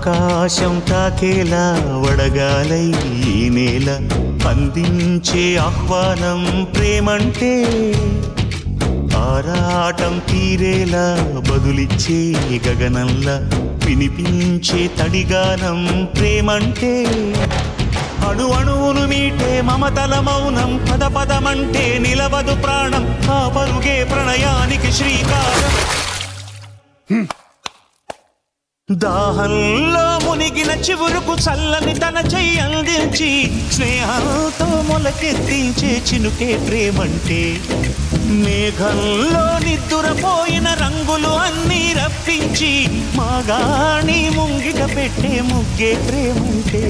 ఆకాశం తాకేలా వడగాలై ఈ నేల అందించే ఆహ్వానం ప్రేమంటే ఆరాటం తీరేలా బదులిచ్చే గగనంలా వినిపించే తడిగానం ప్రేమంటే అణు అణువును మీటే మమతల మౌనం పద పదమంటే నిలవదు ప్రాణం ఆ పరుగే ప్రణయానికి శ్రీకారం దాహంలో మునిగిన చివురుకు చల్లని తన చెయ్యి అందించి స్నేహంతో మొలకెత్తించే చినుకే ప్రేమంటే మేఘంలో నిద్దురపోయిన రంగులు అన్నీ రప్పించి మాగాణి ముంగిట పెట్టే ముగ్గే ప్రేమంటే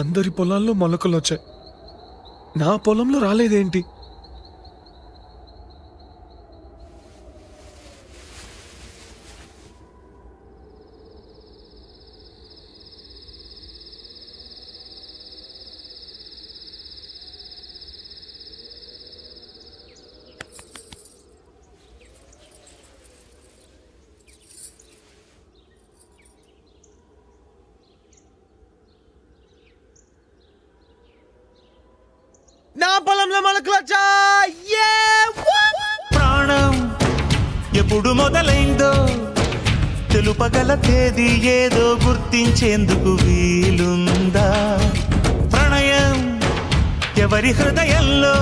అందరి పొలాల్లో మొలకలు వచ్చాయి, నా పొలంలో రాలేదేంటి? నా పొలంలో మొలకలు వచ్చాయి. ప్రాణం ఎప్పుడు మొదలైందో తెలుపగల తేదీ ఏదో గుర్తించేందుకు వీలుందా? ప్రణయం ఎవరి హృదయంలో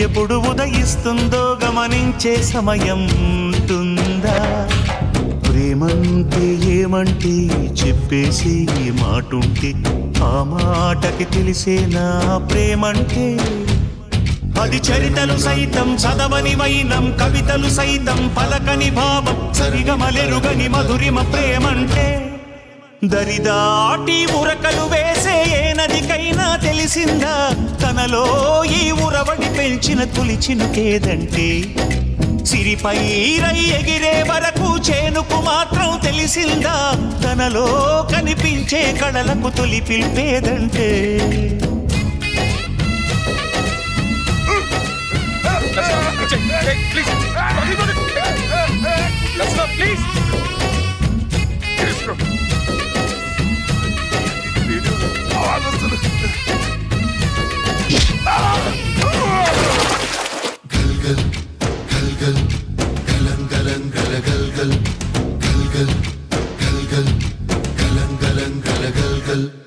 ఎప్పుడు ఉదయిస్తుందో గమనించే సమయం ఉంటుందా? ప్రేమంటే ఏమంటే చెప్పేసి మాటుంటే ఆ మాటకి తెలిసేనా ప్రేమంటే? అది చరితలు సైతం చదవని వైనం, కవితలు సైతం పలకని భావం, సరిగమలెరుగని మధురిమ ప్రేమంటే. దరిదాటి ఉరకలు వేసే ఏ నదికైనా తెలిసిందా తనలో ఈ ఉరవడి పెంచిన తొలి చినుకేదంటే? సిరిపై రై ఎగిరే వరకు చేనుకు మాత్రం తెలిసిందా తనలో కనిపించే కళలకు తొలి పిలిపేదంటే? गल